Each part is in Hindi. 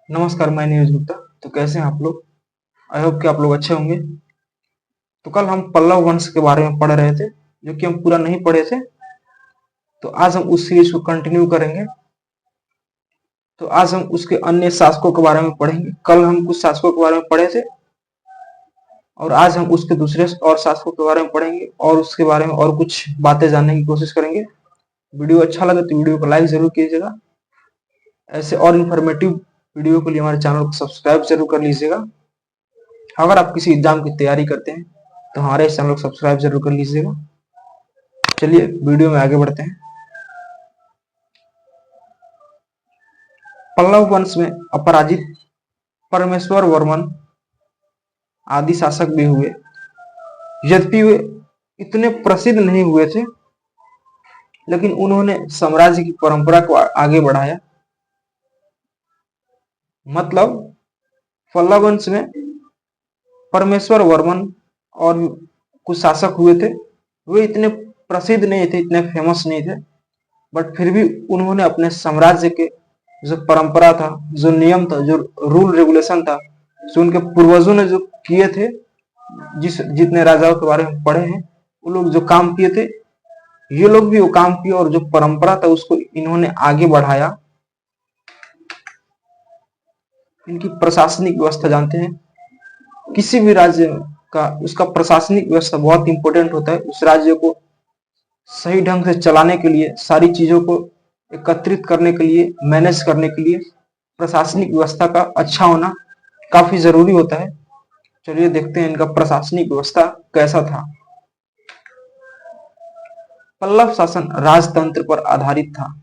नमस्कार, मैं नीरज गुप्ता। तो कैसे हैं आप लोग? आई होप कि आप लोग अच्छे होंगे। तो कल हम पल्लव वंश के बारे में पढ़ रहे थे, जो कि हम पूरा नहीं पढ़े थे। तो आज हम उस सीरीज को कंटिन्यू करेंगे। तो आज हम उसके अन्य शासकों के बारे में पढ़ेंगे। कल हम कुछ शासकों के बारे में पढ़े थे और आज हम उसके दूसरे और शासकों के बारे में पढ़ेंगे और उसके बारे में और कुछ बातें जानने की कोशिश करेंगे। वीडियो अच्छा लगे तो वीडियो को लाइक जरूर कीजिएगा। ऐसे और इन्फॉर्मेटिव वीडियो के लिए हमारे चैनल को सब्सक्राइब जरूर कर लीजिएगा। अगर आप किसी एग्जाम की तैयारी करते हैं तो हमारे इस चैनल को सब्सक्राइब जरूर कर लीजिएगा। चलिए वीडियो में आगे बढ़ते हैं। पल्लव वंश में अपराजित, परमेश्वर वर्मन आदि शासक भी हुए। यद्यपि वे इतने प्रसिद्ध नहीं हुए थे, लेकिन उन्होंने साम्राज्य की परंपरा को आगे बढ़ाया। मतलब पल्लव वंश में परमेश्वर वर्मन और कुछ शासक हुए थे। वे इतने प्रसिद्ध नहीं थे, इतने फेमस नहीं थे, बट फिर भी उन्होंने अपने साम्राज्य के जो परंपरा था, जो नियम था, जो रूल रेगुलेशन था, जो उनके पूर्वजों ने जो किए थे, जितने राजाओं के बारे में पढ़े हैं, वो लोग जो काम किए थे, ये लोग भी वो काम किए और जो परंपरा था उसको इन्होंने आगे बढ़ाया। इनकी प्रशासनिक व्यवस्था जानते हैं, किसी भी राज्य का उसका प्रशासनिक व्यवस्था बहुत इंपॉर्टेंट होता है। उस राज्य को सही ढंग से चलाने के लिए, सारी चीजों को एकत्रित करने के लिए, मैनेज करने के लिए प्रशासनिक व्यवस्था का अच्छा होना काफी जरूरी होता है। चलिए देखते हैं इनका प्रशासनिक व्यवस्था कैसा था। पल्लव शासन राजतंत्र पर आधारित था,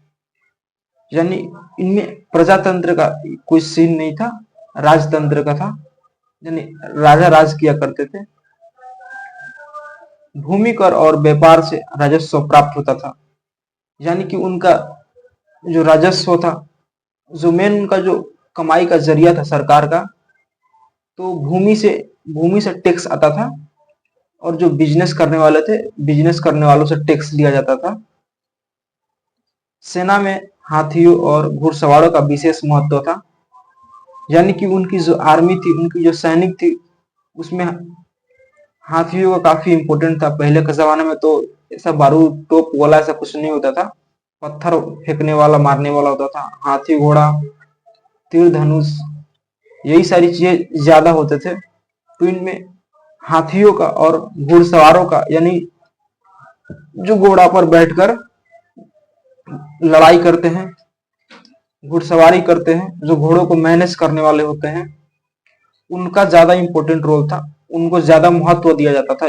यानी इनमें प्रजातंत्र का कोई सीन नहीं था, राजतंत्र का था, यानी राजा राज किया करते थे। भूमि कर और व्यापार से राजस्व प्राप्त होता था, यानी कि उनका जो राजस्व था, जो मेन उनका जो कमाई का जरिया था सरकार का, तो भूमि से टैक्स आता था। और जो बिजनेस करने वाले थे, बिजनेस करने वालों से टैक्स लिया जाता था। सेना में हाथियों और घुड़सवारों का विशेष महत्व था, यानी कि उनकी जो आर्मी थी, उनकी जो सैनिक थी, उसमें हाथियों का काफी इंपॉर्टेंट था। पहले के जमाने में तो ऐसा बारूद टोप वाला ऐसा कुछ नहीं होता था, पत्थर फेंकने वाला, मारने वाला होता था। हाथी, घोड़ा, तीर धनुष, यही सारी चीजें ज्यादा होते थे। तो इनमें हाथियों का और घुड़सवारों का, यानी जो घोड़ा पर बैठकर लड़ाई करते हैं, घुड़सवारी करते हैं, जो घोड़ों को मैनेज करने वाले होते हैं, उनका ज्यादा इंपॉर्टेंट रोल था। उनको ज्यादा महत्व दिया जाता था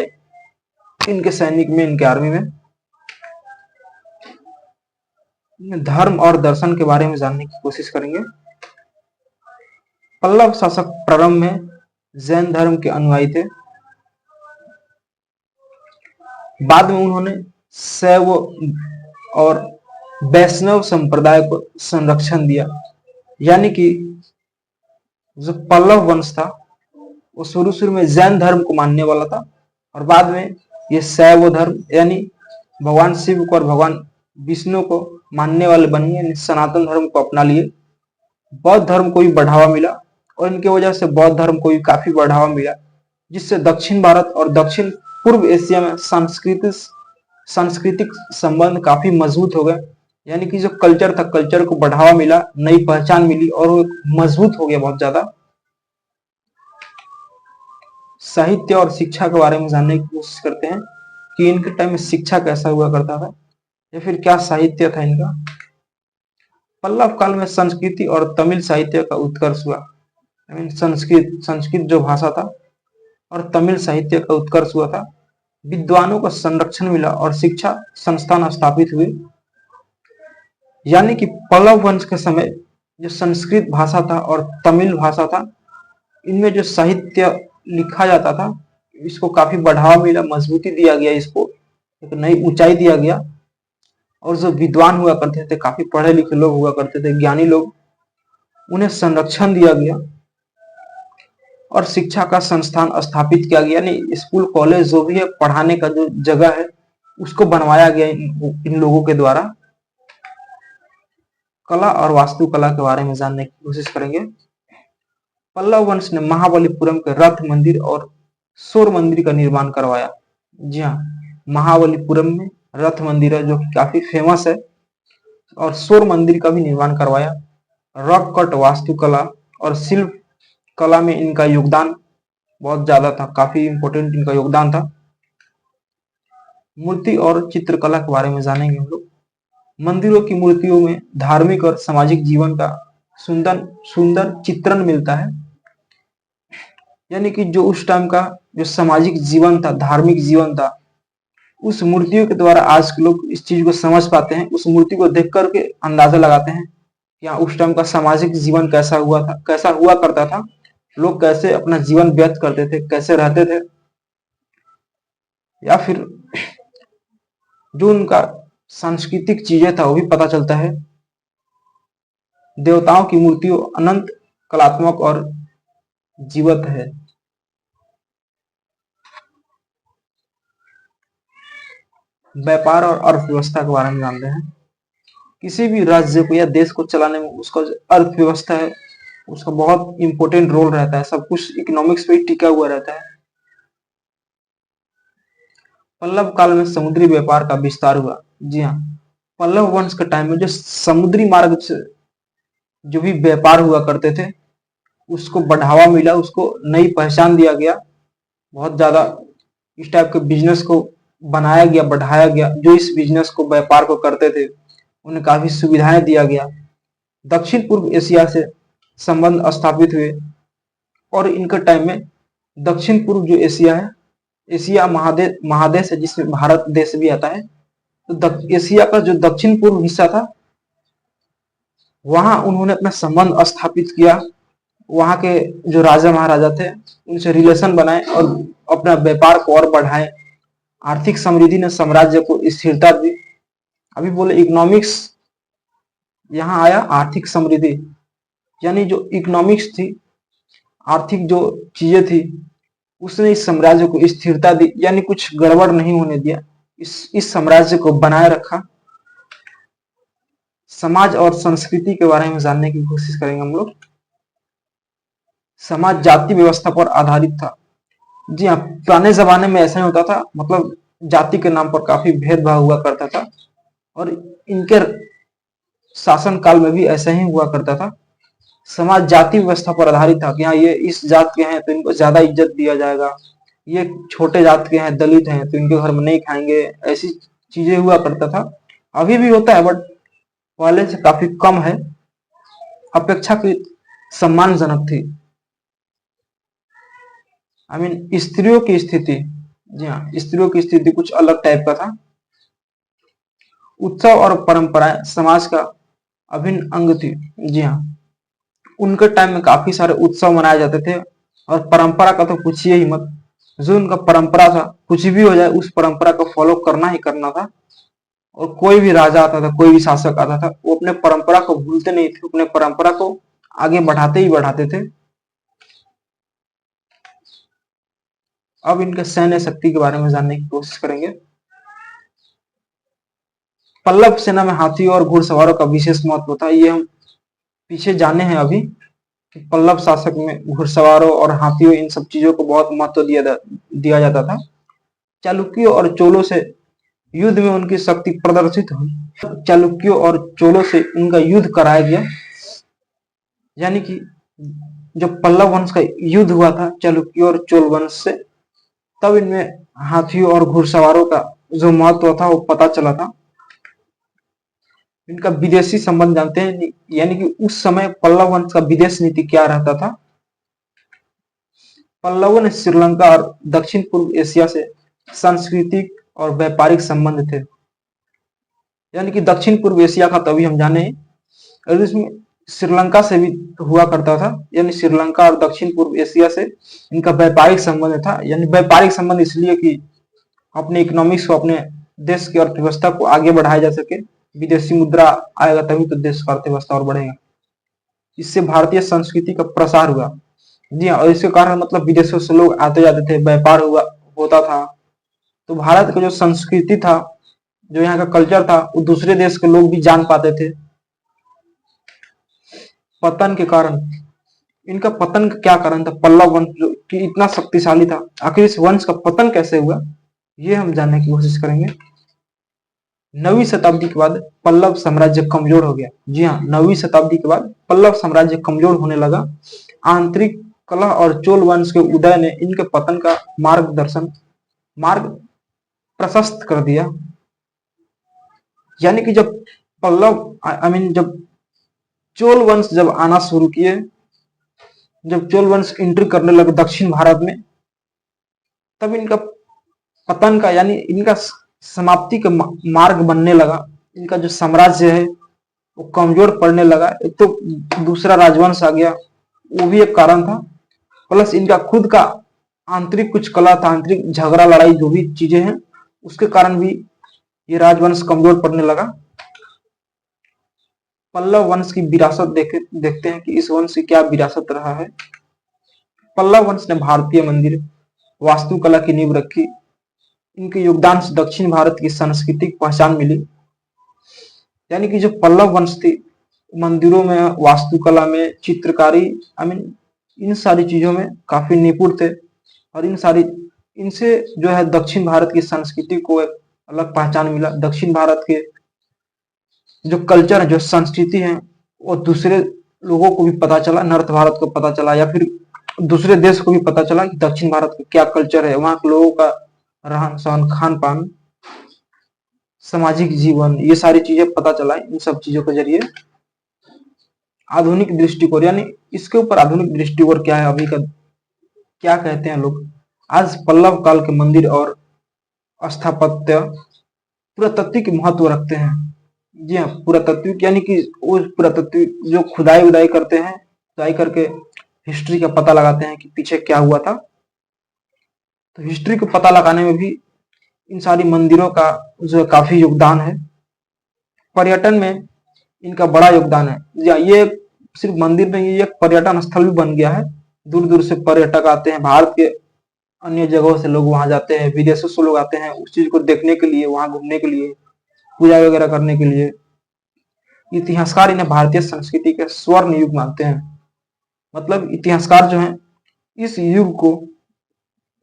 इनके सैनिक में, इनके आर्मी में। धर्म और दर्शन के बारे में जानने की कोशिश करेंगे। पल्लव शासक प्रारंभ में जैन धर्म के अनुयायी थे। बाद में उन्होंने शैव और वैष्णव संप्रदाय को संरक्षण दिया, यानी कि जो पल्लव वंश था वो शुरू में जैन धर्म को मानने वाला था, और बाद में ये शैव धर्म, यानी भगवान शिव को और भगवान विष्णु को मानने वाले बन गए, सनातन धर्म को अपना लिए। बौद्ध धर्म को भी बढ़ावा मिला और इनके वजह से बौद्ध धर्म को भी काफी बढ़ावा मिला, जिससे दक्षिण भारत और दक्षिण पूर्व एशिया में सांस्कृतिक संबंध काफी मजबूत हो गए। यानी कि जो कल्चर था, कल्चर को बढ़ावा मिला, नई पहचान मिली और वो मजबूत हो गया बहुत ज्यादा। साहित्य और शिक्षा के बारे में जानने की कोशिश करते हैं कि इनके टाइम में शिक्षा कैसा हुआ करता था या फिर क्या साहित्य था इनका। पल्लव काल में संस्कृति और तमिल साहित्य का उत्कर्ष हुआ। संस्कृत जो भाषा था और तमिल साहित्य का उत्कर्ष हुआ था। विद्वानों को संरक्षण मिला और शिक्षा संस्थान स्थापित हुए। यानी कि पल्लव वंश के समय जो संस्कृत भाषा था और तमिल भाषा था, इनमें जो साहित्य लिखा जाता था, इसको काफी बढ़ावा मिला, मजबूती दिया गया, इसको एक नई ऊंचाई दिया गया। और जो विद्वान हुआ करते थे, काफी पढ़े लिखे लोग हुआ करते थे, ज्ञानी लोग, उन्हें संरक्षण दिया गया और शिक्षा का संस्थान स्थापित किया गया। यानी स्कूल कॉलेज जो भी है, पढ़ाने का जो जगह है, उसको बनवाया गया इन लोगों के द्वारा। कला और वास्तुकला के बारे में जानने की कोशिश करेंगे। पल्लव वंश ने महाबलीपुरम के रथ मंदिर और सौर मंदिर का निर्माण करवाया। जी हाँ, महाबलीपुरम में रथ मंदिर है जो कि काफी फेमस है, और सौर मंदिर का भी निर्माण करवाया। रॉक कट वास्तुकला और शिल्प कला में इनका योगदान बहुत ज्यादा था, काफी इंपोर्टेंट इनका योगदान था। मूर्ति और चित्रकला के बारे में जानेंगे हम लोग। मंदिरों की मूर्तियों में धार्मिक और सामाजिक जीवन का सुंदर सुंदर चित्रण मिलता है। यानी कि जो उस टाइम का जो सामाजिक जीवन था, धार्मिक जीवन था, उस मूर्तियों के द्वारा आज के लोग इस चीज को समझ पाते हैं। उस मूर्ति को देख करके अंदाजा लगाते हैं कि हाँ, उस टाइम का सामाजिक जीवन कैसा हुआ था, कैसा हुआ करता था, लोग कैसे अपना जीवन व्यस्त करते थे, कैसे रहते थे, या फिर जो उनका सांस्कृतिक चीजें था वो भी पता चलता है। देवताओं की मूर्तियों अनंत कलात्मक और जीवंत है। व्यापार और अर्थव्यवस्था के बारे में जानते हैं। किसी भी राज्य को या देश को चलाने में उसका जो अर्थव्यवस्था है उसका बहुत इंपॉर्टेंट रोल रहता है। सब कुछ इकोनॉमिक्स पे ही टिका हुआ रहता है। पल्लव काल में समुद्री व्यापार का विस्तार हुआ। जी हाँ, पल्लव वंश के टाइम में जो समुद्री मार्ग से जो भी व्यापार हुआ करते थे उसको बढ़ावा मिला, उसको नई पहचान दिया गया। बहुत ज्यादा इस टाइप के बिजनेस को बनाया गया, बढ़ाया गया। जो इस बिजनेस को, व्यापार को करते थे उन्हें काफी सुविधाएं दिया गया। दक्षिण पूर्व एशिया से संबंध स्थापित हुए, और इनके टाइम में दक्षिण पूर्व जो एशिया है, एशिया महादेश महादेश है जिसमें भारत देश भी आता है, तो एशिया का जो दक्षिण पूर्व हिस्सा था वहां उन्होंने अपना संबंध स्थापित किया। वहां के जो राजा महाराजा थे उनसे रिलेशन बनाए और अपना व्यापार को और बढ़ाए। आर्थिक समृद्धि ने साम्राज्य को स्थिरता दी। अभी बोले इकोनॉमिक्स, यहाँ आया आर्थिक समृद्धि, यानी जो इकोनॉमिक्स थी, आर्थिक जो चीजें थी, उसने इस साम्राज्य को स्थिरता दी, यानी कुछ गड़बड़ नहीं होने दिया, इस साम्राज्य को बनाए रखा। समाज और संस्कृति के बारे में जानने की कोशिश करेंगे हम लोग। समाज जाति व्यवस्था पर आधारित था। जी हाँ, पुराने जमाने में ऐसा ही होता था, मतलब जाति के नाम पर काफी भेदभाव हुआ करता था, और इनके शासन काल में भी ऐसा ही हुआ करता था। समाज जाति व्यवस्था पर आधारित था कि हाँ, ये इस जात के हैं तो इनको ज्यादा इज्जत दिया जाएगा, ये छोटे जात के हैं, दलित हैं तो इनके घर में नहीं खाएंगे, ऐसी चीजें हुआ करता था। अभी भी होता है बट पहले से काफी कम है, अपेक्षाकृत सम्मानजनक थी। स्त्रियों की स्थिति, जी हाँ, स्त्रियों की स्थिति कुछ अलग टाइप का था। उत्सव और परंपराएं समाज का अभिन्न अंग थी। जी हाँ, उनके टाइम में काफी सारे उत्सव मनाए जाते थे, और परंपरा का तो पूछिए ही मत। जो उनका परंपरा था, कुछ भी हो जाए उस परंपरा को फॉलो करना ही करना था। और कोई भी राजा आता था, कोई भी शासक आता था, वो अपने परंपरा को भूलते नहीं थे, अपने परंपरा को आगे बढ़ाते ही बढ़ाते थे। अब इनके सैन्य शक्ति के बारे में जानने की कोशिश करेंगे। पल्लव सेना में हाथियों और घुड़सवारों का विशेष महत्व था। ये हम पीछे जाने हैं अभी कि पल्लव शासक में घुड़सवारों और हाथियों, इन सब चीजों को बहुत महत्व दिया जाता था। चालुक्यों और चोलों से युद्ध में उनकी शक्ति प्रदर्शित हुई। चालुक्यों और चोलों से उनका युद्ध कराया गया, यानी कि जब पल्लव वंश का युद्ध हुआ था चालुक्यों और चोल वंश से, तब इनमें हाथियों और घुड़सवारों का जो महत्व था वो पता चला था। इनका विदेशी संबंध जानते हैं, यानी कि उस समय पल्लव वंश का विदेश नीति क्या रहता था। पल्लवों ने श्रीलंका और दक्षिण पूर्व एशिया से सांस्कृतिक और व्यापारिक संबंध थे। यानी कि दक्षिण पूर्व एशिया का तभी हम जाने, और इसमें श्रीलंका से भी हुआ करता था। यानी श्रीलंका और दक्षिण पूर्व एशिया से इनका व्यापारिक संबंध था। यानी व्यापारिक संबंध इसलिए कि अपने इकोनॉमिक्स को, अपने देश की अर्थव्यवस्था को आगे बढ़ाया जा सके। विदेशी मुद्रा आएगा तभी तो देश का अर्थव्यवस्था और बढ़ेगा। इससे भारतीय संस्कृति का प्रसार हुआ। जी हाँ, और इसके कारण मतलब विदेशों से लोग आते जाते थे, व्यापार हुआ होता था, तो भारत का जो संस्कृति था, जो यहाँ का कल्चर था, वो दूसरे देश के लोग भी जान पाते थे। पतन के कारण इनका पतन का क्या कारण था, पल्लव वंश जो कि इतना शक्तिशाली था, आखिर इस वंश का पतन कैसे हुआ, ये हम जानने की कोशिश करेंगे। 9वीं शताब्दी के बाद पल्लव साम्राज्य कमजोर हो गया। जी हाँ, 9वीं शताब्दी के बाद पल्लव साम्राज्य कमजोर होने लगा। आंतरिक कलह और चोल वंश के उदय ने इनके पतन का मार्ग प्रशस्त कर दिया। यानी कि जब पल्लव जब चोल वंश जब आना शुरू किए, जब चोल वंश एंट्री करने लगे दक्षिण भारत में, तब इनका पतन का यानी इनका समाप्ति का मार्ग बनने लगा। इनका जो साम्राज्य है वो कमजोर पड़ने लगा। एक तो दूसरा राजवंश आ गया, वो भी एक कारण था, प्लस इनका खुद का आंतरिक कुछ कला था, आंतरिक झगड़ा लड़ाई जो भी चीजें हैं उसके कारण भी ये राजवंश कमजोर पड़ने लगा। पल्लव वंश की विरासत देखते हैं कि इस वंश की क्या विरासत रहा है। पल्लव वंश ने भारतीय मंदिर वास्तुकला की नींव रखी। इनके योगदान से दक्षिण भारत की सांस्कृतिक पहचान मिली। यानी कि जो पल्लव वंश थी, मंदिरों में, वास्तुकला में, चित्रकारी, इन सारी चीजों में काफी निपुण थे। और इनसे जो है दक्षिण भारत की संस्कृति को एक अलग पहचान मिला। दक्षिण भारत के जो कल्चर है, जो संस्कृति है, वो दूसरे लोगों को भी पता चला, नॉर्थ भारत को पता चला, या फिर दूसरे देश को भी पता चला कि दक्षिण भारत का क्या कल्चर है, वहां के लोगों का रहन सहन, खान पान, सामाजिक जीवन, ये सारी चीजें पता चला। इन सब चीजों के जरिए आधुनिक दृष्टिकोण, यानी इसके ऊपर आधुनिक दृष्टिकोण क्या है, अभी का क्या कहते हैं लोग। आज पल्लव काल के मंदिर और स्थापत्य पुरातत्व के महत्व रखते हैं। जी हाँ, पुरातत्व यानी कि वो पुरातत्व जो खुदाई उदाई करते हैं, खुदाई करके हिस्ट्री का पता लगाते हैं कि पीछे क्या हुआ था। तो हिस्ट्री को पता लगाने में भी इन सारी मंदिरों का जो काफी योगदान है। पर्यटन में इनका बड़ा योगदान है। ये सिर्फ मंदिर नहीं, ये एक पर्यटन स्थल भी बन गया है। दूर दूर से पर्यटक आते हैं, भारत के अन्य जगहों से लोग वहां जाते हैं, विदेशों से लोग आते हैं उस चीज को देखने के लिए, वहां घूमने के लिए, पूजा वगैरह करने के लिए। इतिहासकार इन्हें भारतीय संस्कृति के स्वर्ण युग मानते हैं। मतलब इतिहासकार जो है इस युग को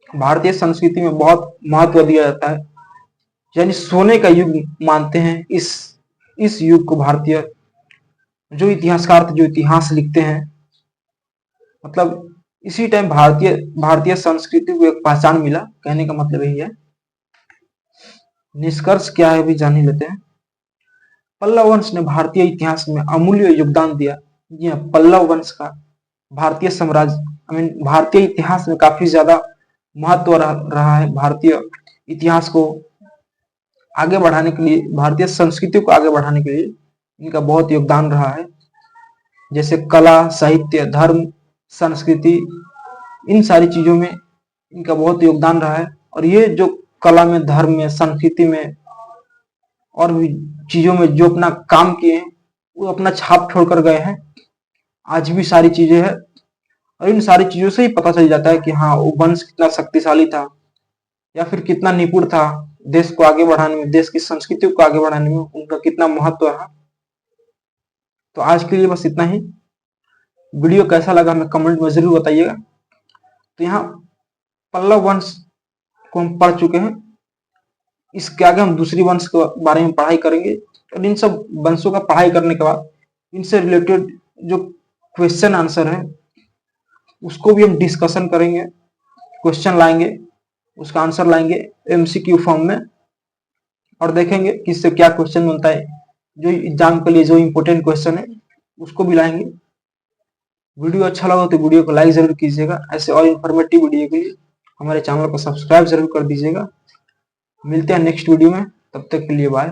भारतीय संस्कृति में बहुत महत्व दिया जाता है, यानी सोने का युग मानते हैं इस युग को। भारतीय जो इतिहासकार थे, जो इतिहास लिखते हैं, मतलब इसी टाइम भारतीय संस्कृति को एक पहचान मिला, कहने का मतलब यही है। निष्कर्ष क्या है भी जान ही लेते हैं। पल्लव वंश ने भारतीय इतिहास में अमूल्य योगदान दिया। जी हाँ, पल्लव वंश का भारतीय साम्राज्य भारतीय इतिहास में काफी ज्यादा महत्व रहा है। भारतीय इतिहास को आगे बढ़ाने के लिए, भारतीय संस्कृति को आगे बढ़ाने के लिए इनका बहुत योगदान रहा है। जैसे कला, साहित्य, धर्म, संस्कृति, इन सारी चीजों में इनका बहुत योगदान रहा है। और ये जो कला में, धर्म में, संस्कृति में और भी चीजों में जो अपना काम किए हैं, वो अपना छाप छोड़कर गए हैं। आज भी सारी चीजें हैं, और इन सारी चीजों से ही पता चल जाता है कि हाँ, वो वंश कितना शक्तिशाली था, या फिर कितना निपुण था देश को आगे बढ़ाने में, देश की संस्कृति को आगे बढ़ाने में उनका कितना महत्व है। तो आज के लिए बस इतना ही। वीडियो कैसा लगा हमें कमेंट में जरूर बताइएगा। तो यहाँ पल्लव वंश को हम पढ़ चुके हैं, इसके आगे हम दूसरी वंश के बारे में पढ़ाई करेंगे। और इन सब वंशों का पढ़ाई करने के बाद इनसे रिलेटेड जो क्वेश्चन आंसर है उसको भी हम डिस्कशन करेंगे, क्वेश्चन लाएंगे, उसका आंसर लाएंगे MCQ फॉर्म में, और देखेंगे कि इससे क्या क्वेश्चन बनता है। जो एग्जाम के लिए जो इंपोर्टेंट क्वेश्चन है उसको भी लाएंगे। वीडियो अच्छा लगा तो वीडियो को लाइक जरूर कीजिएगा। ऐसे और इन्फॉर्मेटिव वीडियो के लिए हमारे चैनल को सब्सक्राइब जरूर कर दीजिएगा। मिलते हैं नेक्स्ट वीडियो में, तब तक के लिए बाय।